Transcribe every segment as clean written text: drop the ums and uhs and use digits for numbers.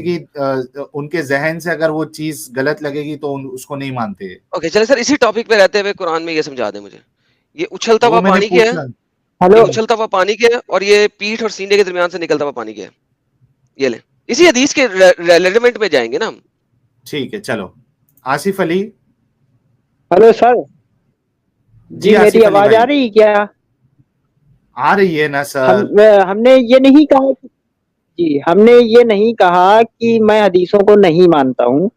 कि उनके जहन से अगर वो चीज गलत लगेगी तो उसको नहीं मानते। ओके, चले सर इसी टॉपिक पे रहते हुए कुरान में ये समझा दें मुझे, ये उछलता वो हुआ मैंने पानी क्या है? पूछा। ये हेलो उछलता हुआ पानी क्या है और ये पीठ और सीने के दरमियान से निकलता हुआ पानी क्या है? ये ले, इसी हदीस के रेलेवेंट में जाएंगे ना हम। ठीक है चलो, आसिफ अली। हेलो सर, जी जी मेरी आसिफ अली आवाज आ भाई, रही क्या? आ रही है ना हम सर? हमने ये नहीं कहा जी, हमने ये नहीं कहा कि मैं हदीसों को नहीं मानता हूँ।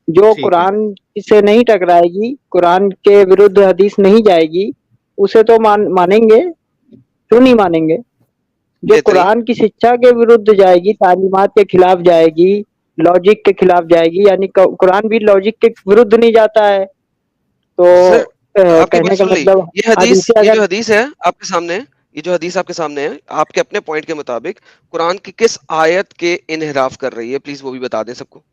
जो ठीक है। कुरान से नहीं टकराएगी, कुरान के विरुद्ध हदीस नहीं जाएगी, उसे तो मानेंगे। क्यों नहीं मानेंगे? जो बेहतरीन। कुरान की शिक्षा के विरुद्ध जाएगी, तालीमात के खिलाफ जाएगी, लॉजिक के खिलाफ जाएगी, यानी कुरान भी लॉजिक के विरुद्ध नहीं जाता है। तो सर आपकी बात कहने का सुन ली, मतलब ये हदीस, हदीसें ये जो अगर हदीस है आपके सामने, ये जो हदीस आपके सामने है, आपके अपने पॉइंट के मुताबिक कुरान की किस आयत के इनहराफ कर रही है, प्लीज वो भी बता दें सबको।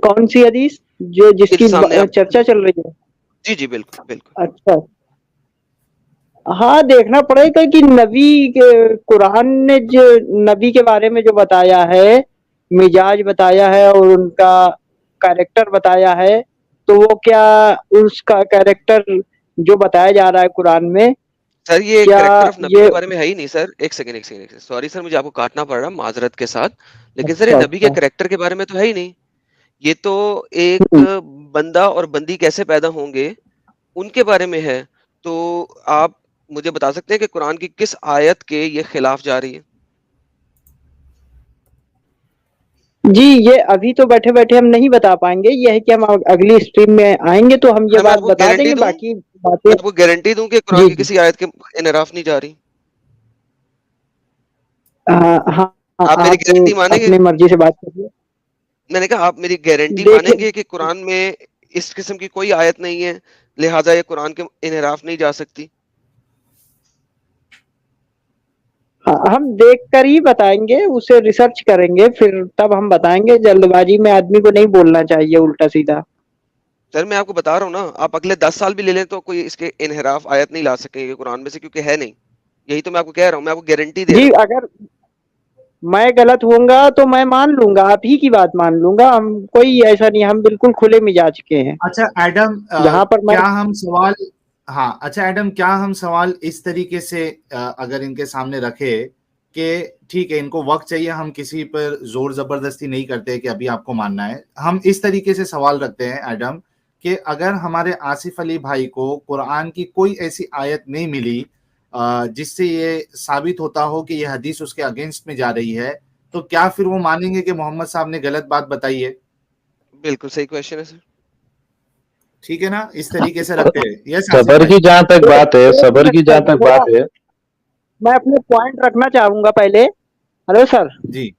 कौन सी हदीस जो ये जो जिसकी सामने आप, चर्चा चल रही है? जी जी बिल्कुल बिल्कुल। अच्छा, हाँ देखना पड़ेगा कि कुरान ने जो नबी के बारे में जो बताया है, मिजाज बताया है और उनका कैरेक्टर बताया है, तो वो क्या उसका कैरेक्टर जो बताया जा रहा है कुरान में, सर ये क्या करेक्टर ऑफ नबी ये के बारे में है ही नहीं सर, एक सेकंड एक सेकंड एक सेकंड, सॉरी सर मुझे आपको काटना पड़ रहा माजरत के साथ, लेकिन सर ये अच्छा नबी के अच्छा करेक्टर के बारे में तो है ही नहीं। ये तो एक हम्म, बंदा और बंदी कैसे पैदा होंगे उनके बारे में है। तो आप मुझे बता सकते हैं कि कुरान की किस आयत के ये खिलाफ जा रही है? जी ये अभी तो बैठे बैठे हम नहीं बता पाएंगे, ये है कि हम अगली स्ट्रीम में आएंगे तो हम ये सर मैं बात आपको बता गारंटी देंगे, दूं, बाकी मैं बातें। आपको गारंटी दूं कि कुरान जी की जी, किसी आयत के इनराफ नहीं जा रही। हाँ हाँ, आप मेरी आप गारंटी मानेंगे? अपनी मर्जी से बात करिए। मैंने कहा आप मेरी गारंटी देखिए, मानेंगे कि कुरान में इस किस्म की कोई आयत नहीं है, लिहाजा ये कुरान के इनराफ नहीं जा सकती। हम देख कर ही बताएंगे, उसे रिसर्च करेंगे फिर तब हम बताएंगे। जल्दबाजी में आदमी को नहीं बोलना चाहिए उल्टा सीधा। सर मैं आपको बता रहा हूँ ना, आप अगले 10 साल भी ले लें तो कोई इसके इनहराफ आयत नहीं ला सकेंगे कुरान में से, क्योंकि है नहीं। यही तो मैं आपको कह रहा हूँ, मैं आपको गारंटी दे रहा जी हूँ। अगर मैं गलत होऊंगा तो मैं मान लूंगा, आप ही की बात मान लूंगा। हम कोई ऐसा नहीं, हम बिल्कुल खुले मिजाज के हैं। अच्छा एडम, जहां पर मैं क्या हम सवाल, हाँ अच्छा एडम, क्या हम सवाल इस तरीके से अगर इनके सामने रखे कि ठीक है इनको वक्त चाहिए, हम किसी पर जोर जबरदस्ती नहीं करते कि अभी आपको मानना है, हम इस तरीके से सवाल रखते हैं एडम कि अगर हमारे आसिफ अली भाई को कुरान की कोई ऐसी आयत नहीं मिली जिससे ये साबित होता हो कि ये हदीस उसके अगेंस्ट में जा रही है, तो क्या फिर वो मानेंगे कि मोहम्मद साहब ने गलत बात बताई है? बिल्कुल सही क्वेश्चन है सर। ठीक है ना, इस तरीके से रखते हैं। यस आसिफ सबर भाई। की जहां तक बात है, एक सबर मिनट की सर, जहां तक थोड़ा बात है, मैं अपने पॉइंट रखना चाहूंगा पहले। हेलो सर, जी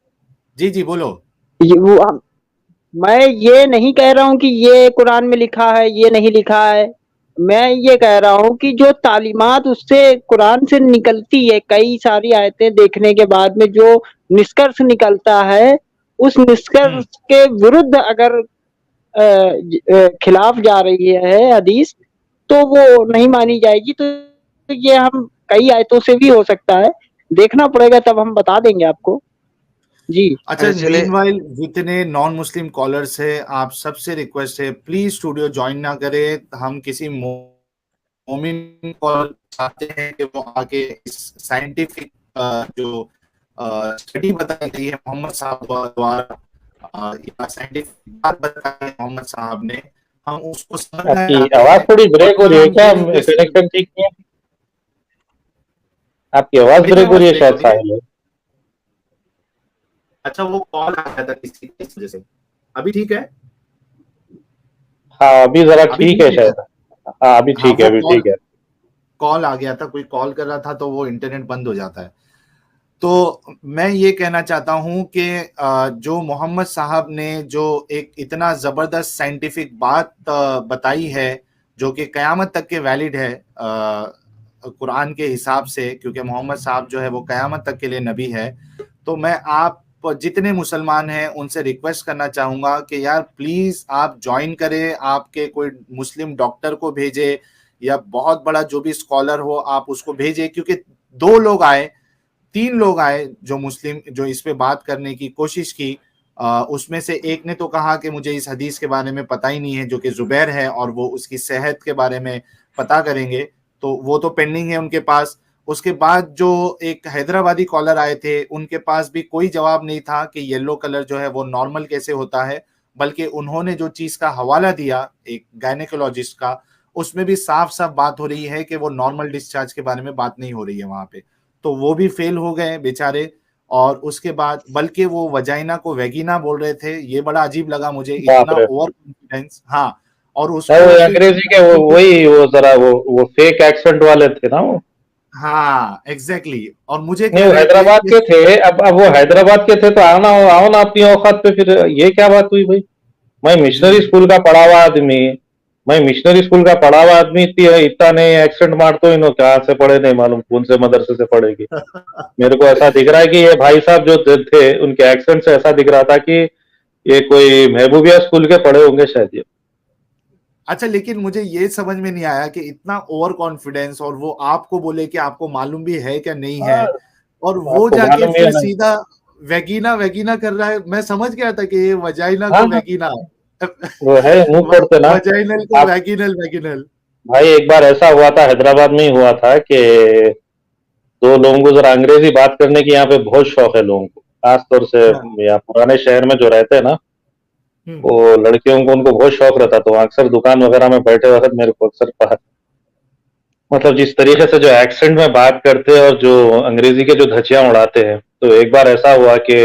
जी जी बोलो। ये मैं ये नहीं कह रहा हूँ कि ये कुरान में लिखा है, ये नहीं लिखा है। मैं ये कह रहा हूँ कि जो तालीमात उससे कुरान से निकलती है, कई सारी आयतें देखने के बाद में जो निष्कर्ष निकलता है, उस निष्कर्ष के विरुद्ध अगर खिलाफ जा रही है हदीस, तो वो नहीं मानी जाएगी। तो ये हम कई आयतों से भी हो सकता है, देखना पड़ेगा तब हम बता देंगे आपको। जी अच्छा, अच्छा चले, मीनवाइल जितने नॉन मुस्लिम कॉलर्स है, आप सबसे रिक्वेस्ट है प्लीज स्टूडियो ज्वाइन ना करें। हम किसी मोमिन कॉलर चाहते हैं कि वो आके इस साइंटिफिक जो स्टडी बताई गई है मोहम्मद साहब द्वारा, या साइंटिफिक बात बताई है मोहम्मद साहब ने, हम उसको समझना आपकी चाहते आवाज हैं। थोड़ी और ब्रेक हो अगर रही है हम क्या? ये रिक्वेस्ट, कनेक्शन ठीक नहीं है? आपकी आवाज मेरी ब्रेक हो आवाज रही है ब्रेक हो शायद रही है? साहिल। अच्छा वो कॉल आ गया था किसी की इस वजह से। अभी ठीक है? हाँ अभी जरा अभी ठीक ठीक है है ना? शायद। हाँ अभी हाँ ठीक है, वो अभी कॉल ठीक है। कॉल आ गया था, कोई कॉल कर रहा था तो वो इंटरनेट बंद हो जाता है। तो मैं ये कहना चाहता हूं कि जो मोहम्मद साहब ने जो एक इतना जबरदस्त साइंटिफिक बात बताई है, जो कि कयामत तक के वैलिड है कुरान के हिसाब से, क्योंकि मोहम्मद साहब जो है वो कयामत तक के लिए नबी है। तो मैं आप जितने मुसलमान हैं उनसे रिक्वेस्ट करना चाहूंगा कि यार प्लीज आप ज्वाइन करें, आपके कोई मुस्लिम डॉक्टर को भेजे या बहुत बड़ा जो भी स्कॉलर हो आप उसको भेजे, क्योंकि दो लोग आए, 3 लोग आए जो मुस्लिम, जो इस पे बात करने की कोशिश की। उसमें से एक ने तो कहा कि मुझे इस हदीस के बारे में पता ही नहीं है, जो कि जुबैर है, और वो उसकी सेहत के बारे में पता करेंगे, तो वो तो पेंडिंग है उनके पास। उसके बाद जो एक हैदराबादी कॉलर आए थे, उनके पास भी कोई जवाब नहीं था कि येलो कलर जो है वो नॉर्मल कैसे होता है, बल्कि उन्होंने जो चीज का हवाला दिया एक गायनेकोलॉजिस्ट का, उसमें भी साफ साफ बात हो रही है कि वो नॉर्मल डिस्चार्ज के बारे में बात नहीं हो रही है वहां पे। तो वो भी फेल हो गए बेचारे। और उसके बाद बल्कि वो वजाइना को वेगिना बोल रहे थे, ये बड़ा अजीब लगा मुझे, बाप इतना रे। Over confidence. हाँ, और नहीं, उसको वो फिर अंग्रेजी के वही वो जरा वो फेक एक्सेंट वाले थे ना वो। हाँ एग्जैक्टली, और मुझे नहीं, कह वो रहे थे हैदराबाद कि के थे। अब वो हैदराबाद के थे तो आओ ना अपनी औकात पे। फिर ये क्या बात हुई भाई? मैं जी मिशनरी जी स्कूल का पढ़ा हुआ आदमी। मैं मिशनरी स्कूल का पढ़ा हुआ आदमी, इतना नहीं एक्सेंट मारते इन्हों कहाँ से पढ़े नहीं मालूम, कौन से मदरसे से पढ़ेगी। मेरे को ऐसा दिख रहा है कि ये भाई साहब जो थे उनके एक्सेंट से ऐसा दिख रहा था कि ये कोई महबूबिया स्कूल के पढ़े होंगे शायद ये। अच्छा, लेकिन मुझे ये समझ में नहीं आया कि इतना ओवर कॉन्फिडेंस, और वो आपको बोले कि आपको मालूम भी है क्या नहीं है, हाँ, और वो आपको जाके मालूम ही है फिर ना। सीधा वेगिना वेगिना कर रहा है। मैं समझ गया था कि ये वजाइना हाँ को हाँ, वेगिना वो है मुंह तोड़ते ना। वजाइनल को आप वैगिनल वैगिनल। भाई, एक बार ऐसा हुआ था, हैदराबाद में ही हुआ था कि दो लोगों को जरा अंग्रेजी बात करने की यहाँ पे बहुत शौक है लोगों को, खासतौर से हाँ, यहाँ पुराने शहर में जो रहते हैं ना, वो हम्म, लड़कियों को उनको बहुत शौक रहता। तो अक्सर दुकान वगैरह में बैठे वक्त मेरे को अक्सर मतलब जिस तरीके से जो एक्सेंट में बात करते हैं और जो अंग्रेजी के जो धज्जियां उड़ाते हैं, तो एक बार ऐसा हुआ कि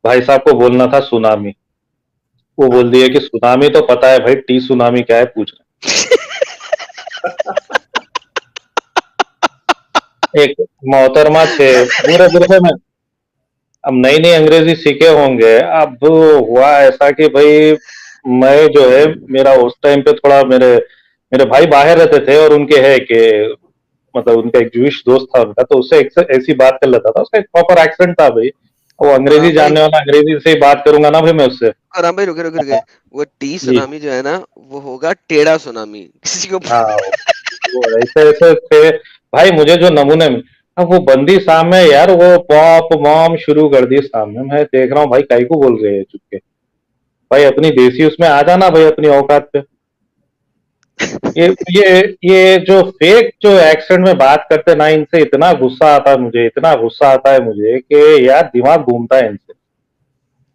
भाई साहब को बोलना था सुनामी। वो बोल हाँ। दिया कि सुनामी तो पता है भाई, टी सुनामी क्या है पूछ रहे। एक मोहतरमा थे, धीरे धीरे में अब नई नई अंग्रेजी सीखे होंगे। अब हुआ ऐसा कि भाई मैं जो है, मेरा उस टाइम पे थोड़ा मेरे मेरे भाई बाहर रहते थे और उनके है कि मतलब उनका एक जूइश दोस्त था उनका, तो उससे ऐसी बात कर लेता था। उसका एक प्रॉपर एक्सेंट था भाई। वो अंग्रेजी राम भाई, जानने वाला अंग्रेजी से ही बात करूंगा ना भाई मैं उससे। राम भाई रुके रुके रुके। वो टी जी। सुनामी जो है ना, वो होगा टेढ़ा सुनामी किसी को। हाँ, वो ऐसे ऐसे थे भाई। मुझे जो नमूने में, अब वो बंदी सामने यार, वो पॉप मॉम शुरू कर दी सामने। मैं देख रहा हूँ भाई काई को बोल रहे हैं चुपके। भाई अपनी देसी उसमें आ जाना भाई, अपनी औकात पे। ये ये ये जो फेक जो एक्सेंट में बात करते ना, इनसे इतना गुस्सा आता है मुझे, इतना गुस्सा आता है मुझे कि यार दिमाग घूमता है इनसे।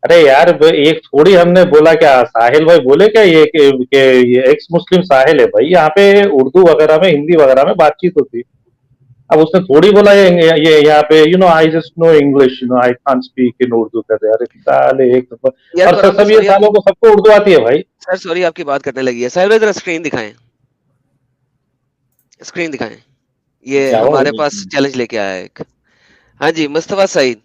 अरे यार, एक थोड़ी हमने बोला क्या साहिल भाई बोले क्या ये कि ये एक्स मुस्लिम साहिल है भाई, यहाँ पे उर्दू वगैरह में हिंदी वगैरह में बातचीत होती है। अब उसने थोड़ी बोला ये यहाँ पे I just know English, I can't speak in Urdu कर रहे। अरे साले एक नंबर। यार और करम भाई सब ये सॉरी, सालों को सबको उर्दू आती है भाई। सर सॉरी आपकी बात करने लगी है। साहिल भाई जरा स्क्रीन दिखाएं, स्क्रीन दिखाएं। ये क्या हुआ? हमारे पास चैलेंज लेके आया है एक। हाँ जी, मुस्तफा सईद।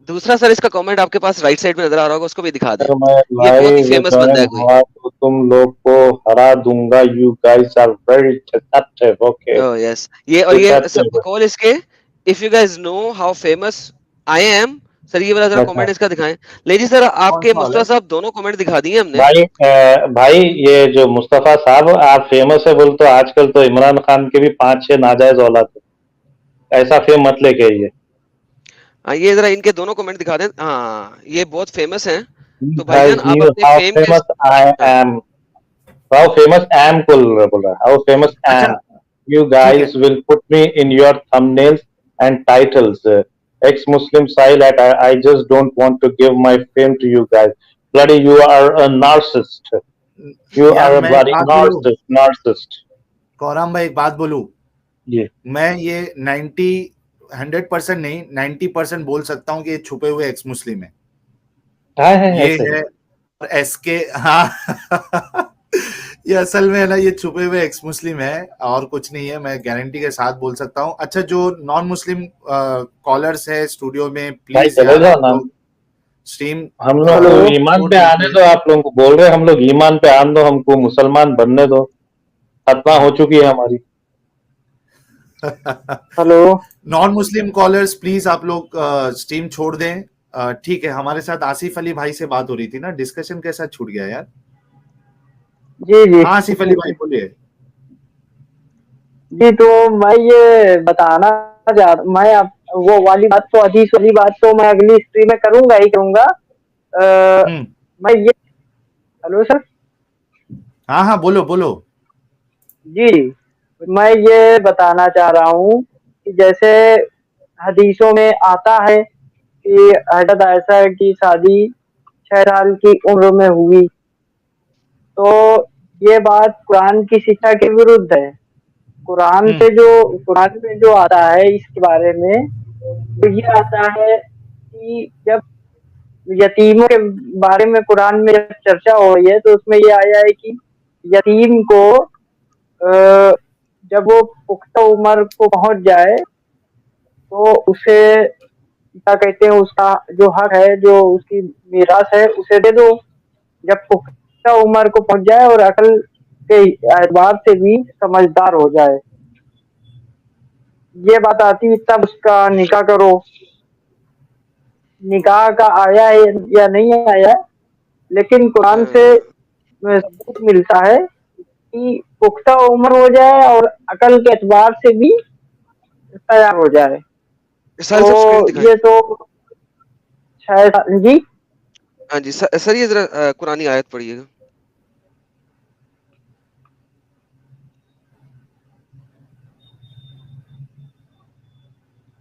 दूसरा सर, इसका कमेंट आपके पास राइट साइड में नजर आ रहा होगा, उसको भी दिखा दें। अगर मैं ये बहुत ही लाइव फेमस बंदा ज्वाइन है कोई। हुआ तो तुम लोग को हरा दूंगा। You guys are very deceptive. Okay, oh yes, ये और ये सब डिसेप्टिव। बकौल इसके। If you guys know how famous I am. Sir ये वाला जरा अच्छा कमेंट इसका दिखाएं। ले जी सर, कौन आपके सा वाला मुस्तफा है? साहब दोनों कमेंट दिखा दिए हमने। भाई भाई, ये जो मुस्तफा साहब आप फेमस है बोल, तो आजकल तो इमरान खान के भी 5-6 नाजायज औलाद है। ऐसा फेम मत लेके आइए। हाँ, ये जरा इनके दोनों कमेंट दिखा दें। हाँ, ये बहुत फेमस हैं। He तो guys भाईजान आप knew अपने how फेम के। famous I हाँ, am. How famous am बोल रहा है, how famous am. अच्छा You ठीक है। guys will put me in your thumbnails and titles. Ex-Muslim Sahil, I just don't want to give my fame to you guys. Bloody, you are a narcissist. You यार are a मैं एक bloody बात बोलूं, narcissist. Narcissist. कौराम भाई एक बात बोलूं, ये मैं ये 100% नहीं 90% बोल सकता हूँ कि ये छुपे हुए एक्स मुस्लिम है। है ये ऐसे ही। है एसके। हाँ ये असल में है ना, ये छुपे हुए एक्स मुस्लिम है और कुछ नहीं है, मैं गारंटी के साथ बोल सकता हूँ। अच्छा, जो नॉन मुस्लिम कॉलर्स है स्टूडियो में, भाई प्लीज चले यार जाओ आप ना। लोग स्ट्रीम हम लोग को हेलो ईमान छोड़ पे आने दीजिए। दो। आप लोगों को बोल रहे हैं, हम लोग ईमान पे आने दो, हमको मुसलमान बनने दो। खत्मा हो चुकी है हमारी। Hello. Non Muslim callers please आप लोग स्ट्रीम छोड़ दें। ठीक है, हमारे साथ आसिफ अली भाई से बात हो रही थी ना, डिस्कशन कैसा छूट गया यार। जी जी हाँ आसिफ अली भाई बोलिए। जी, तो मैं ये बताना मैं आप वो वाली बात तो, हदीस वाली बात तो मैं अगली हिस्ट्री में करूंगा ही करूंगा। मैं ये, हेलो सर। हाँ हाँ, बोलो बोलो। जी, मैं ये बताना चाह रहा हूँ कि जैसे हदीसों में आता है कि हजरत आयशा की शादी 6 साल की उम्र में हुई, तो ये बात कुरान की शिक्षा के विरुद्ध है। कुरान में जो आता है इसके बारे में, तो ये आता है कि जब यतीमों के बारे में कुरान में जब चर्चा हो रही है, तो उसमें ये आया है कि यतीम को जब वो पुख्ता उम्र को पहुंच जाए तो उसे क्या कहते हैं, उसका जो हक है, जो उसकी मीरास है, उसे दे दो। जब पुख्ता उम्र को पहुंच जाए और अकल के एतबार से भी समझदार हो जाए, ये बात आती है, तब उसका निकाह करो। निकाह का आया है या नहीं आया है, लेकिन कुरान से सबूत मिलता है कि पुख्ता उम्र हो जाए और अकल के एतबार से भी तैयार हो जाए। साहिल साहब स्क्रीन तो दिखाएं। ये तो शायद, जी हाँ जी सर, ये जरा कुरानी आयत पढ़िएगा।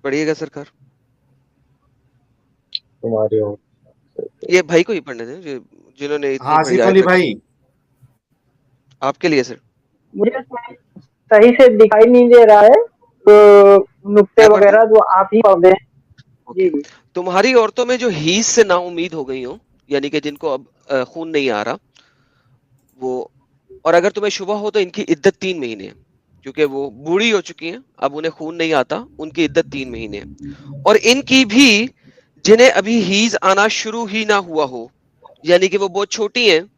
पढ़िएगा सरकार। तुम्हारी ओर। ये भाई को ही पढ़ने दें जिन्होंने इतनी हाँ, बड़ी आसिफ आयत अली रखी। भाई। आपके लिए सर। मुझे सही से दिखाई नहीं दे रहा है, तो नुक्ते मैं पढ़ दूं? वगैरह जो आप ही पढ़ दें। ओके। जी तुम्हारी औरतों में जो हीज से नाउम्मीद हो गई हो, यानी कि जिनको अब खून नहीं आ रहा, वो, और अगर तुम्हें शुबा हो तो इनकी इद्दत 3 महीने है, क्योंकि वो बूढ़ी हो चुकी हैं, अब उन्हें खून नहीं आता, उनकी इद्दत 3 महीने है। और इनकी भी जिन्हें अभी हीज आना शुरू ही ना हुआ हो, यानी कि वो बहुत छोटी हैं,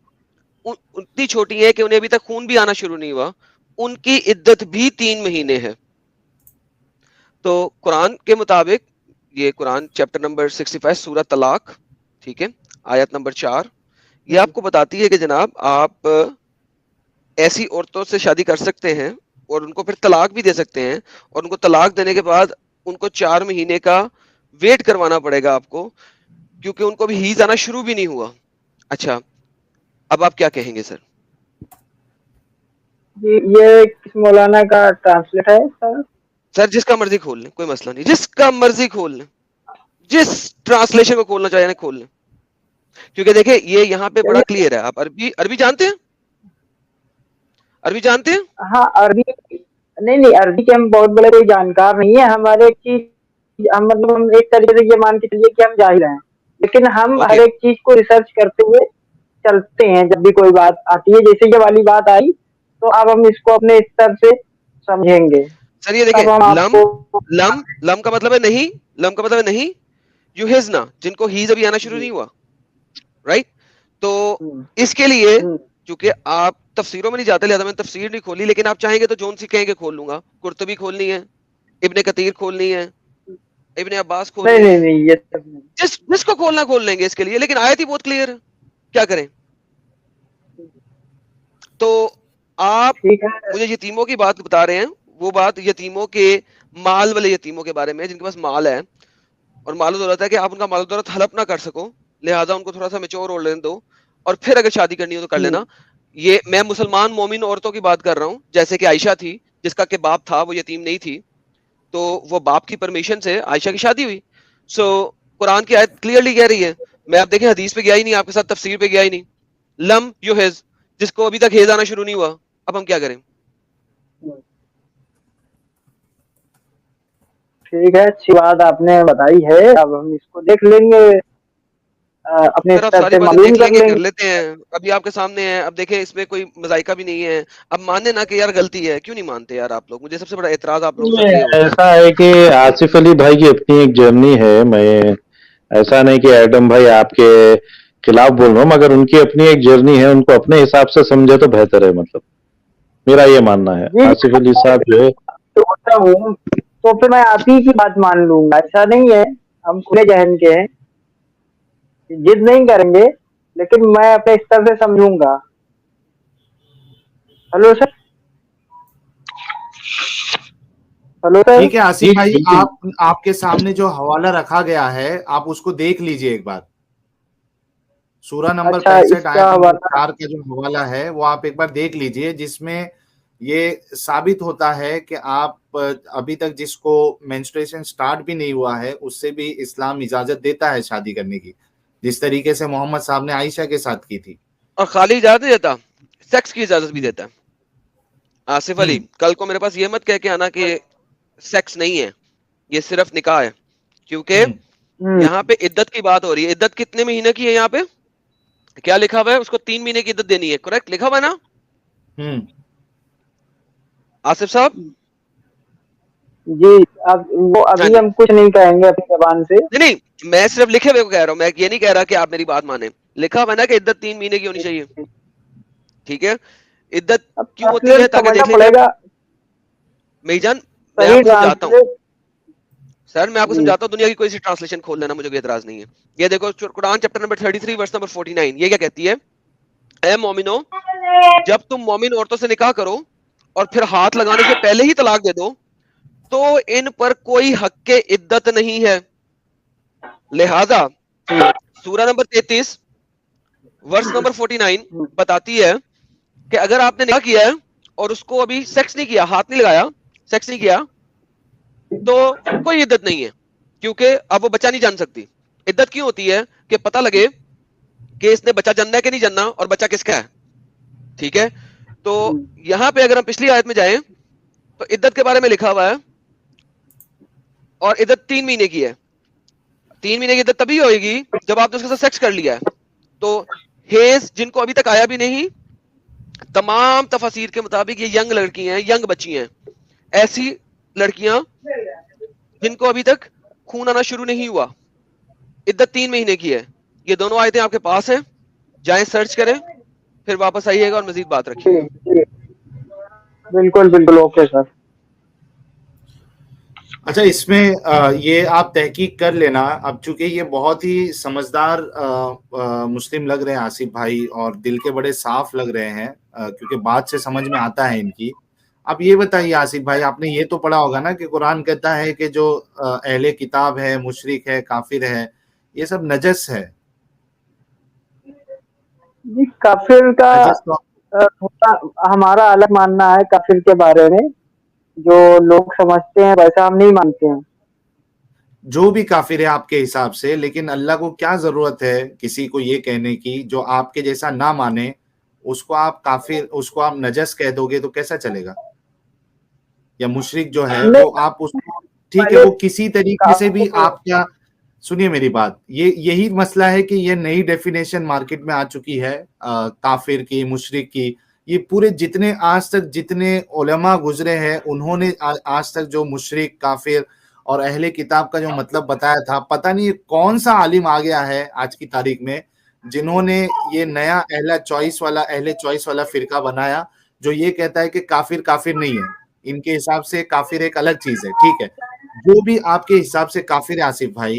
उतनी छोटी हैं कि उन्हें अभी तक खून भी आना शुरू नहीं हुआ, उनकी इद्दत भी 3 महीने है। तो कुरान के मुताबिक, ये कुरान चैप्टर नंबर 65 सूरह तलाक, ठीक है, आयत नंबर 4, ये आपको बताती है कि जनाब आप ऐसी औरतों से शादी कर सकते हैं और उनको फिर तलाक भी दे सकते हैं, और उनको तलाक देने के बाद उनको 4 महीने का वेट करवाना पड़ेगा आपको, क्योंकि उनको भी हीज आना शुरू भी नहीं हुआ। अच्छा, अब आप क्या कहेंगे सर? जी, ये किस मौलाना का ट्रांसलेट है सर? सर जिसका मर्जी खोल लें, कोई मसला नहीं, जिसका मर्जी खोल लें, जिस ट्रांसलेशन को खोलना चाहे खोल लें, क्योंकि देखिए ये यहाँ पे बड़ा चलिए। क्लियर है। आप अरबी अरबी जानते हैं? अरबी जानते हैं? हाँ, अरबी, नहीं नहीं, अरबी के हम बहुत बड़े कोई जानकार नहीं है। हमारे चीज हम, मतलब हम एक तरीके से ये मान के चलिए कि हम जाहिल हैं, लेकिन हम ओके हर एक चीज को रिसर्च करते हुए चलते हैं। जब भी कोई बात आती है, जैसे ये वाली बात आई, तो अब हम इसको अपने स्तर से समझेंगे, सर, ये तब देखें, हम लम आपको। लम लम का मतलब है नहीं, लम का मतलब है नहीं, युहिजना, जिनको हीज अभी आना शुरू जी। नहीं हुआ, राइट? तो हम्म, इसके लिए, हम्म, चूंकि आप तफसीरों में नहीं जाते, लिहाजा मैंने तफसीर नहीं खोली, लेकिन आप चाहेंगे तो जोन सी कहेंगे खोल लूंगा। कुर्तुबी खोलनी है, इब्ने कतीर खोलनी है, इब्ने अब्बास नहीं खोलनी नहीं है, नहीं, ये सब नहीं। जिसको खोलना खोल लेंगे इसके लिए, लेकिन आयत ही बहुत क्लियर है, क्या करें? तो आप ठीक है। मुझे यतीमों की बात बता रहे हैं, वो बात यतीमों के, माल वाले यतीमों के बारे में, जिनके पास माल है और माल दौलत है, कि आप उनका माल दौलत हड़प ना कर सको, लिहाजा उनको थोड़ा सा मेच्योर हो लेने दो, और फिर अगर शादी करनी हो तो कर हम्म, लेना। ये मैं मुसलमान मोमिन औरतों की बात कर रहा हूँ, जैसे कि आयशा थी, जिसका के बाप था, वो यतीम नहीं थी, तो वो बाप की परमिशन से आयशा की शादी हुई। सो कुरान की आयत क्लियरली कह रही है। मैं, आप देखें, हदीस पे गया ही नहीं, आपके साथ तफसीर पे गया ही नहीं। लम युहिज, जिसको अभी तक हेज आना शुरू नहीं हुआ, अब हम क्या करें? हम्म। ठीक है, अच्छी बात आपने बताई है। अब हम इसको देख लेंगे, अपने सर आप स्तर सारी से बातें मालूम देख कर लेंगे, कर लेंगे। लेते हैं, अभी आपके सामने है, अब देखें इसमें कोई मजाइका भी नहीं है। अब माने ना कि यार गलती है, क्यों नहीं मानते यार आप लोग? मुझे सबसे बड़ा एतराज आप लोगों के साथ ये ये होता है। ऐसा है कि आसिफ अली भाई की अपनी एक जर्नी है। मैं ऐसा नहीं कि एडम भाई आपके खिलाफ बोल रहा हूँ, मगर उनकी अपनी एक जर्नी है, उनको अपने हिसाब से समझे तो बेहतर है। मतलब मेरा ये मानना है। जी, आसिफ अली साहब जो है, सोचता हूँ, तो फिर मैं आप ही की बात मान लूंगा। ऐसा नहीं है, हम खुले जहन के हैं, जिद नहीं करेंगे, लेकिन मैं अपने स्तर से समझूंगा। Hello sir. Hello sir. ठीक है जी आसिफ भाई, बिल्कुल। आपके सामने जो हवाला रखा गया है आप उसको देख लीजिए एक बार। सूरा नंबर अच्छा 65 इसका आयत नंबर हवाला 4 का जो हवाला है वो आप एक बार देख लीजिए, जिसमें ये साबित होता है कि आप अभी तक जिसको मेंस्ट्रुएशन स्टार्ट भी नहीं हुआ है उससे भी इस्लाम इजाजत देता है शादी करने की, जिस तरीके से मोहम्मद साहब ने आयशा के साथ की थी। और खाली इजाजत नहीं देता, सेक्स की इजाजत भी देता है। आसिफ अली, कल को मेरे पास ये मत कह के आना कि सेक्स नहीं है, ये सिर्फ निकाह है, क्योंकि हम्म, यहाँ पे इद्दत की बात हो रही है। इद्दत कितने महीने की है यहाँ पे? क्या लिखा हुआ है? उसको 3 महीने की इद्दत देनी है, करेक्ट लिखा हुआ है ना हम्म। आसिफ साहब? जी। अब वो हाँ अभी जी। हम कुछ नहीं कहेंगे अपनी जबान से। नहीं नहीं, मैं सिर्फ लिखे हुए को कह रहा हूँ, मैं ये नहीं कह रहा कि आप मेरी बात माने। लिखा हुआ है ना कि इद्दत 3 महीने की होनी चाहिए, ठीक है? इद्दत अब क्यों होती है? ट्रांसलेट ताकि समझना देखें जब पड़ेगा। मेईजान, मैं सही आपको समझाता हूँ ट्रांसलेट। सर, मैं आपको जी समझाता हूँ, दुनिया की कोई सी ट्रांसलेशन खोल लेना, मुझे कोई एतराज नहीं है। ये देखो Quran chapter number 33 verse number 49, ये क्या कहती है? ए मोमिनो, जब तुम मोमिन औरतों से निकाह करो और फिर हाथ लगाने से पहले ही तलाक दे दो तो इन पर कोई हक के इद्दत नहीं है। लिहाजा सूरा नंबर 33 वर्स नंबर 49 बताती है कि अगर आपने निकाह किया है और उसको अभी सेक्स नहीं किया, हाथ नहीं लगाया, सेक्स नहीं किया, तो कोई इद्दत नहीं है, क्योंकि अब वो बच्चा नहीं जान सकती। इद्दत क्यों होती है? कि पता लगे कि इसने बच्चा जानना है कि नहीं जानना और बच्चा किसका है, ठीक है? तो यहां पे अगर हम पिछली आयत में जाएं तो इद्दत के बारे में लिखा हुआ है, और इद्दत 3 महीने की है। 3 महीने की इद्दत तभी होगी जब आपने उसके साथ सेक्स कर लिया है। तो हेज जिनको अभी तक आया भी नहीं, तमाम तफसीर के मुताबिक ये यंग लड़की हैं, यंग बच्ची हैं, ऐसी लड़कियां जिनको अभी तक खून आना शुरू नहीं हुआ, इद्दत 3 महीने की है। ये दोनों आयतें आपके पास हैं, जाएं सर्च करें, फिर वापस आइएगा और मजीद बात जी रखिएगा। जी, बिल्कुल बिल्कुल ओके सर। अच्छा, इसमें ये आप तहकीक कर लेना। अब चूंकि ये बहुत ही समझदार मुस्लिम लग रहे हैं आसिफ भाई, और दिल के बड़े साफ लग रहे हैं, क्योंकि बात से समझ में आता है इनकी। अब ये बताइए आसिफ भाई, आपने ये तो पढ़ा होगा ना कि कुरान कहता है कि जो अहले किताब है, मुशरिक है, काफिर है, ये सब नजस है। जी काफिर का नजस तो थोड़ा हमारा अलग मानना है काफिर के बारे में। जो लोग समझते हैं वैसा हम नहीं मानते हैं। जो भी काफिर है आपके हिसाब से, लेकिन अल्लाह को क्या जरूरत है किसी को ये कहने की जो आपके जैसा ना माने, उसको आप काफिर, उसको आप नजस कह दोगे तो कैसा चलेगा? या मुशरिक जो है नहीं वो आप उसको, ठीक है, पहले वो किसी तरीके से भी काफिर आप क्या, सुनिए मेरी बात, ये यही मसला है कि ये नई डेफिनेशन मार्केट में आ चुकी है काफिर की, मुशरिक की। ये पूरे जितने आज तक जितने उलमा गुजरे हैं उन्होंने आज तक जो मुशरिक, काफिर और अहले किताब का जो मतलब बताया था, पता नहीं कौन सा आलिम आ गया है आज की तारीख में जिन्होंने ये नया अहले चॉइस वाला फिरका बनाया, जो ये कहता है कि काफिर काफिर नहीं है। इनके हिसाब से काफिर एक अलग चीज है, ठीक है? जो भी आपके हिसाब से काफिर है आसिफ भाई,